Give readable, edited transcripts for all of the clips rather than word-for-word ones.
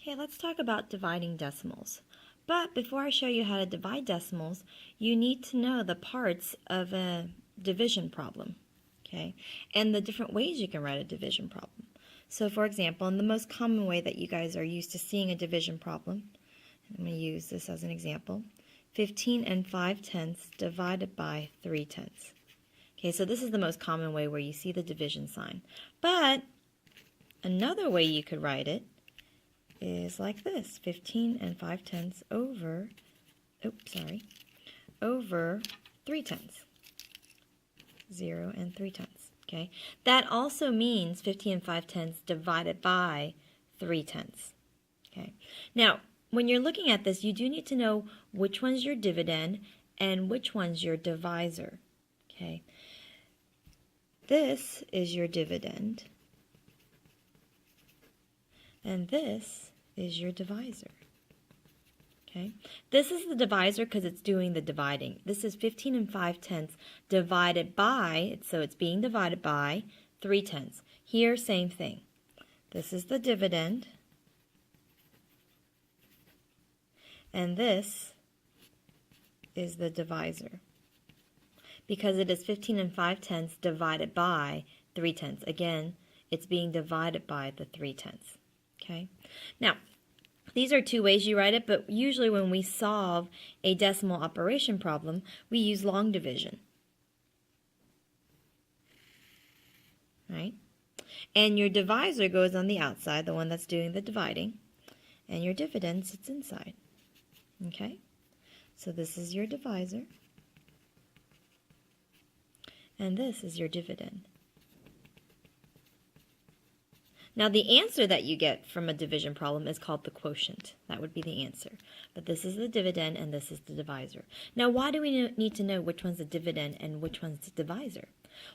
Okay, let's talk about dividing decimals. But before I show you how to divide decimals, you need to know the parts of a division problem, okay, and the different ways you can write a division problem. So for example, in the most common way that you guys are used to seeing a division problem, I'm going to use this as an example, 15 and 5/10 divided by 3/10. Okay, so this is the most common way where you see the division sign. But another way you could write it is like this, 15 and 5/10 over 3/10. 0 and 3/10. Okay, that also means 15 and 5/10 divided by 3/10. Okay, now when you're looking at this, you do need to know which one's your dividend and which one's your divisor. Okay, this is your dividend, and this is your divisor. Okay, this is the divisor because it's doing the dividing. This is 15 and 5/10 divided by, so it's being divided by 3/10. Here, same thing. This is the dividend, and this is the divisor because it is 15 and 5/10 divided by 3/10. Again, it's being divided by the 3/10. Okay, now these are two ways you write it, but usually when we solve a decimal operation problem, we use long division. Right? And your divisor goes on the outside, the one that's doing the dividing, and your dividend sits inside. Okay? So this is your divisor, and this is your dividend. Now the answer that you get from a division problem is called the quotient. That would be the answer. But this is the dividend and this is the divisor. Now why do we need to know which one's the dividend and which one's the divisor?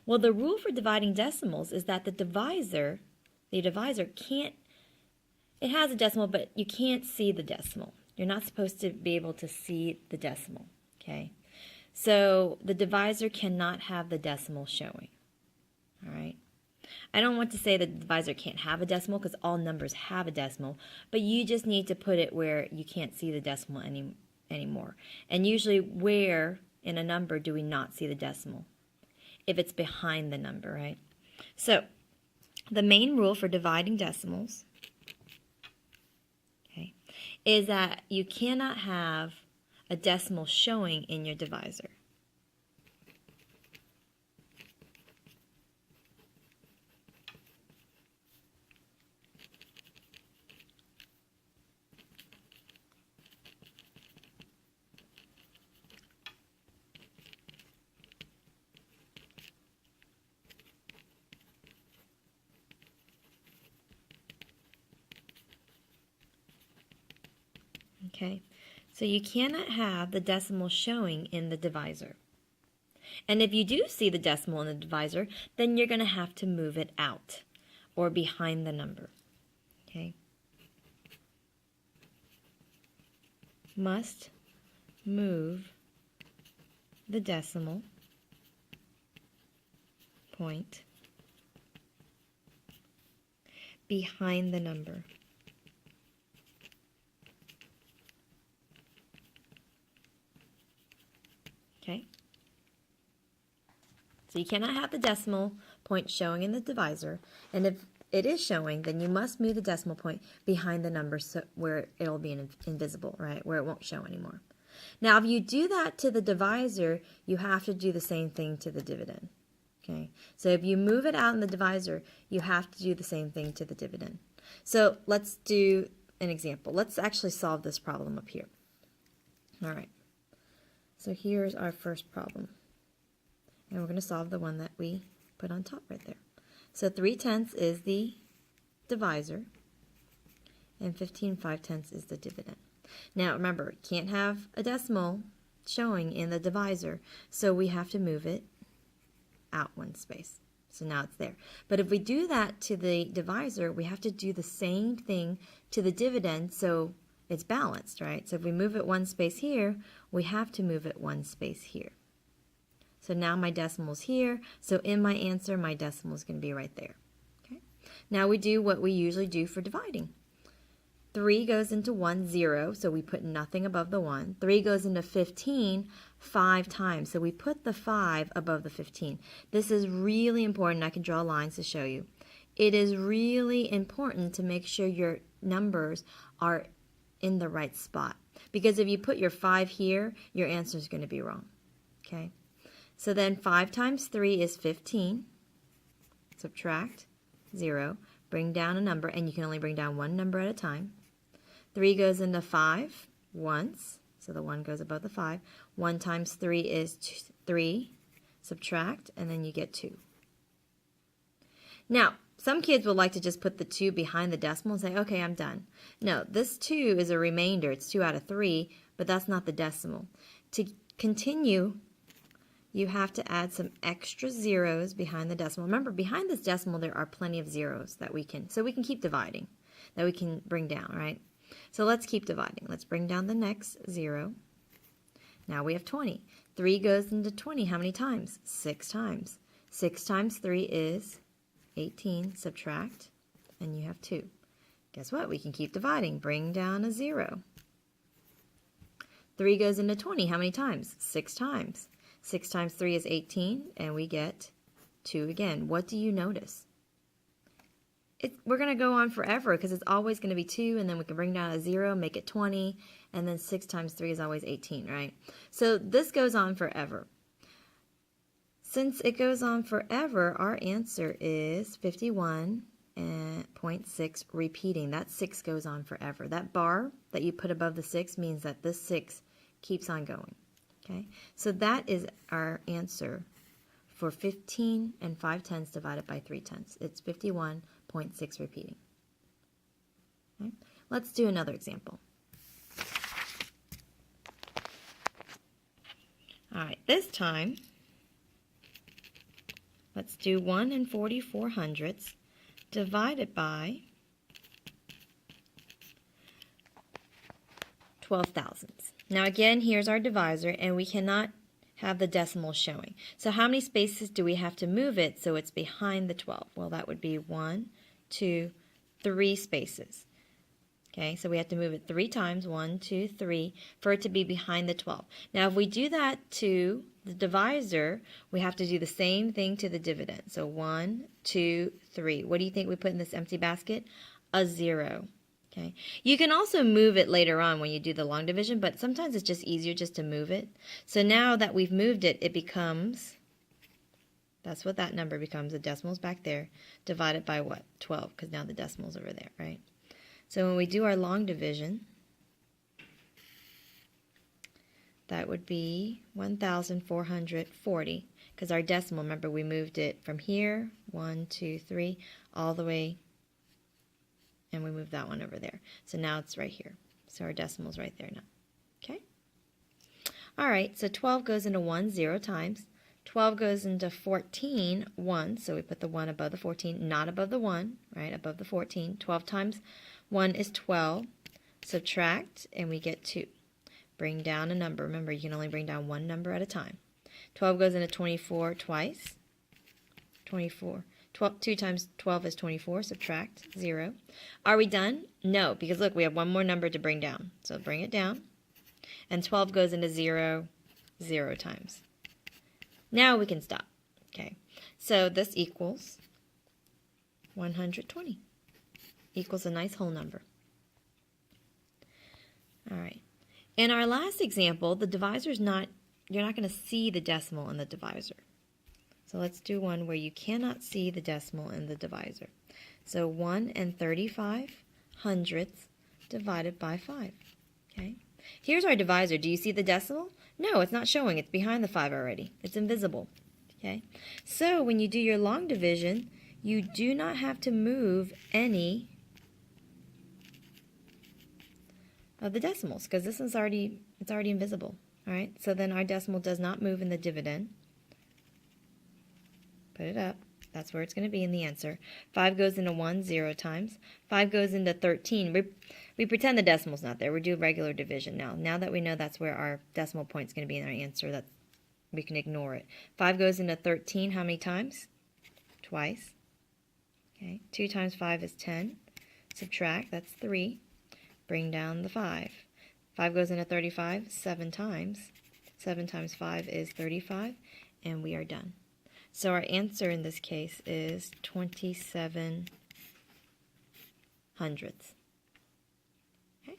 Well, the rule for dividing decimals is that the divisor can't, it has a decimal, but you can't see the decimal. You're not supposed to be able to see the decimal, okay? So the divisor cannot have the decimal showing, all right? I don't want to say that the divisor can't have a decimal because all numbers have a decimal, but you just need to put it where you can't see the decimal anymore. And usually where in a number do we not see the decimal? If it's behind the number, right? So the main rule for dividing decimals, okay, is that you cannot have a decimal showing in your divisor. Okay, so you cannot have the decimal showing in the divisor. And if you do see the decimal in the divisor, then you're going to have to move it out or behind the number. Okay, must move the decimal point behind the number. Okay, so you cannot have the decimal point showing in the divisor, and if it is showing, then you must move the decimal point behind the number so where it'll be invisible, right, where it won't show anymore. Now, if you do that to the divisor, you have to do the same thing to the dividend. Okay, so if you move it out in the divisor, you have to do the same thing to the dividend. So let's do an example. Let's actually solve this problem up here. All right. So here's our first problem. And we're going to solve the one that we put on top right there. So 3/10 is the divisor, and 15 5/10 is the dividend. Now remember, you can't have a decimal showing in the divisor, so we have to move it out one space. So now it's there. But if we do that to the divisor, we have to do the same thing to the dividend so it's balanced, right? So if we move it one space here, we have to move it one space here. So now my decimal's here, so in my answer, my decimal is going to be right there. Okay. Now we do what we usually do for dividing. 3 goes into 1, 0, so we put nothing above the 1. 3 goes into 15 5 times, so we put the 5 above the 15. This is really important. I can draw lines to show you. It is really important to make sure your numbers are in the right spot, because if you put your 5 here, your answer is going to be wrong. Okay, so then 5 times 3 is 15. Subtract 0. Bring down a number, and you can only bring down one number at a time. 3 goes into 5 once, so the 1 goes above the 5. 1 times 3 is 3. Subtract, and then you get 2. Now, some kids would like to just put the 2 behind the decimal and say, okay, I'm done. No, this 2 is a remainder. It's 2 out of 3, but that's not the decimal. To continue, you have to add some extra zeros behind the decimal. Remember, behind this decimal, there are plenty of zeros that we can keep dividing, that we can bring down, right? So let's keep dividing. Let's bring down the next 0. Now we have 20. 3 goes into 20 how many times? 6 times. 6 times 3 is 18. Subtract, and you have 2. Guess what? We can keep dividing. Bring down a 0. 3 goes into 20 how many times? 6 times. 6 times 3 is 18, and we get 2 again. What do you notice? We're going to go on forever because it's always going to be 2, and then we can bring down a 0, make it 20, and then 6 times 3 is always 18, right? So this goes on forever. Since it goes on forever, our answer is 51.6 repeating. That 6 goes on forever. That bar that you put above the 6 means that this 6 keeps on going. Okay, so that is our answer for 15 and 5/10 divided by 3/10. It's 51.6 repeating. Okay. Let's do another example. All right, this time, let's do 1 44/100 divided by 12 thousandths. Now again, here's our divisor, and we cannot have the decimal showing. So how many spaces do we have to move it so it's behind the 12? Well, that would be 1, 2, 3 spaces. Okay, so we have to move it 3 times, 1, 2, 3, for it to be behind the 12. Now, if we do that to the divisor, we have to do the same thing to the dividend. So 1, 2, 3. What do you think we put in this empty basket? A 0. Okay. You can also move it later on when you do the long division, but sometimes it's just easier just to move it. So now that we've moved it, it becomes, that's what that number becomes, the decimal's back there, divided by what? 12, because now the decimal's over there, right? So when we do our long division, that would be 1,440, because our decimal, remember, we moved it from here, 1, 2, 3, all the way, and we moved that one over there. So now it's right here. So our decimal's right there now. Okay? All right, so 12 goes into 1 0 times. 12 goes into 14 once, so we put the 1 above the 14, not above the 1, right, above the 14. 12 times 1 is 12. Subtract, and we get 2. Bring down a number. Remember, you can only bring down one number at a time. 12 goes into 24 twice. 24. 2 times 12 is 24. Subtract 0. Are we done? No, because look, we have one more number to bring down. So bring it down. And 12 goes into 0 0 times. Now we can stop. Okay, so this equals 120. Equals a nice whole number. All right. In our last example, the divisor's not, you're not going to see the decimal in the divisor. So let's do one where you cannot see the decimal in the divisor. So 1 35/100 divided by 5. Okay. Here's our divisor. Do you see the decimal? No, it's not showing. It's behind the 5 already. It's invisible. Okay. So when you do your long division, you do not have to move any of the decimals because this is already invisible. All right. So then our decimal does not move in the dividend. Put it up. That's where it's going to be in the answer. 5 goes into 1 0 times. 5 goes into 13. We pretend the decimal's not there. We do regular division now. Now that we know that's where our decimal point is going to be in our answer, that we can ignore it. 5 goes into 13 how many times? Twice. Okay. 2 times 5 is 10. Subtract. That's 3. bring down the 5. 5 goes into 35 7 times. 7 times 5 is 35, and we are done. So our answer in this case is 27 hundredths. Okay?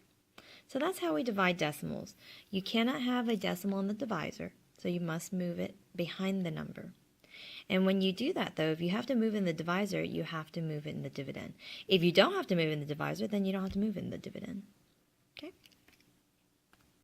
So that's how we divide decimals. You cannot have a decimal in the divisor, so you must move it behind the number. And when you do that, though, if you have to move in the divisor, you have to move it in the dividend. If you don't have to move in the divisor, then you don't have to move in the dividend.